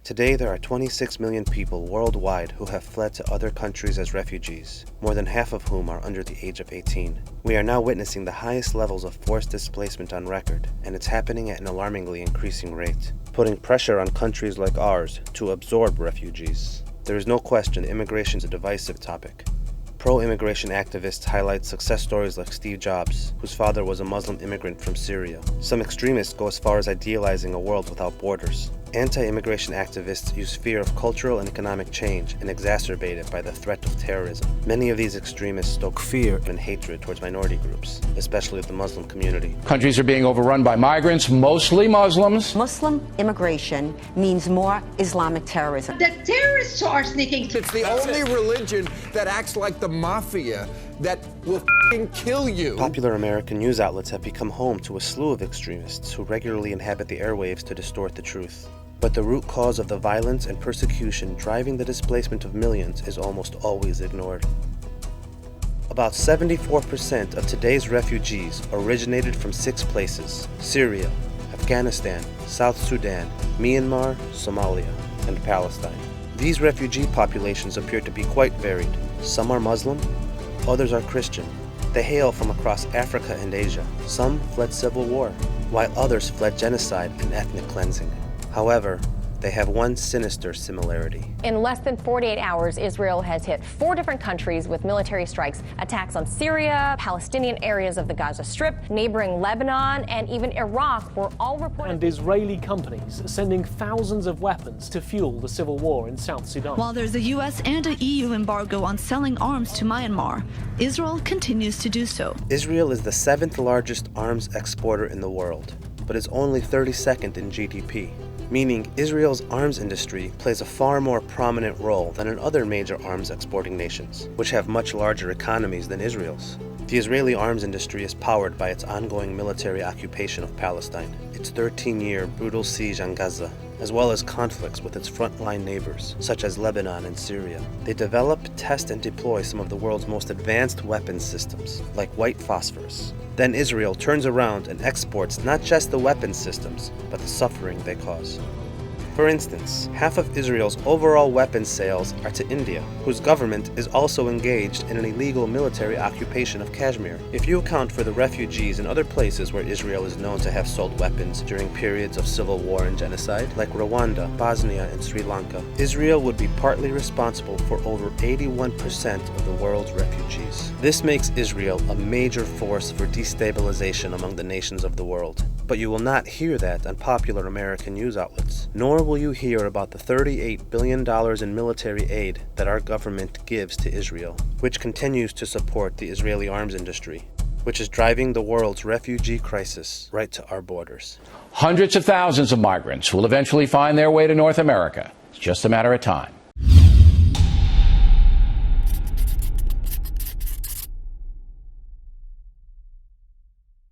Today, there are 26 million people worldwide who have fled to other countries as refugees, more than half of whom are under the age of 18. We are now witnessing the highest levels of forced displacement on record, and it's happening at an alarmingly increasing rate, putting pressure on countries like ours to absorb refugees. There is no question immigration is a divisive topic. Pro-immigration activists highlight success stories like Steve Jobs, whose father was a Muslim immigrant from Syria. Some extremists go as far as idealizing a world without borders. Anti-immigration activists use fear of cultural and economic change and exacerbate it by the threat of terrorism. Many of these extremists stoke fear and hatred towards minority groups, especially the Muslim community. Countries are being overrun by migrants, mostly Muslims. Muslim immigration means more Islamic terrorism. The terrorists are sneaking through. It's the only religion that acts like the mafia, that will kill you. Popular American news outlets have become home to a slew of extremists who regularly inhabit the airwaves to distort the truth. But the root cause of the violence and persecution driving the displacement of millions is almost always ignored. About 74% of today's refugees originated from 6 places: Syria, Afghanistan, South Sudan, Myanmar, Somalia, and Palestine. These refugee populations appear to be quite varied. Some are Muslim, others are Christian. They hail from across Africa and Asia. Some fled civil war, while others fled genocide and ethnic cleansing. However, they have one sinister similarity. In less than 48 hours, Israel has hit 4 different countries with military strikes. Attacks on Syria, Palestinian areas of the Gaza Strip, neighboring Lebanon, and even Iraq were all reported. And Israeli companies sending thousands of weapons to fuel the civil war in South Sudan. While there's a US and a EU embargo on selling arms to Myanmar, Israel continues to do so. Israel is the 7th largest arms exporter in the world, but is only 32nd in GDP. Meaning Israel's arms industry plays a far more prominent role than in other major arms exporting nations, which have much larger economies than Israel's. The Israeli arms industry is powered by its ongoing military occupation of Palestine, its 13-year brutal siege on Gaza, as well as conflicts with its frontline neighbors, such as Lebanon and Syria. They develop, test, and deploy some of the world's most advanced weapons systems, like white phosphorus. Then Israel turns around and exports not just the weapons systems, but the suffering they cause. For instance, half of Israel's overall weapons sales are to India, whose government is also engaged in an illegal military occupation of Kashmir. If you account for the refugees in other places where Israel is known to have sold weapons during periods of civil war and genocide, like Rwanda, Bosnia, and Sri Lanka, Israel would be partly responsible for over 81% of the world's refugees. This makes Israel a major force for destabilization among the nations of the world. But you will not hear that on popular American news outlets, nor will you hear about the $38 billion in military aid that our government gives to Israel, which continues to support the Israeli arms industry, which is driving the world's refugee crisis right to our borders. Hundreds of thousands of migrants will eventually find their way to North America. It's just a matter of time.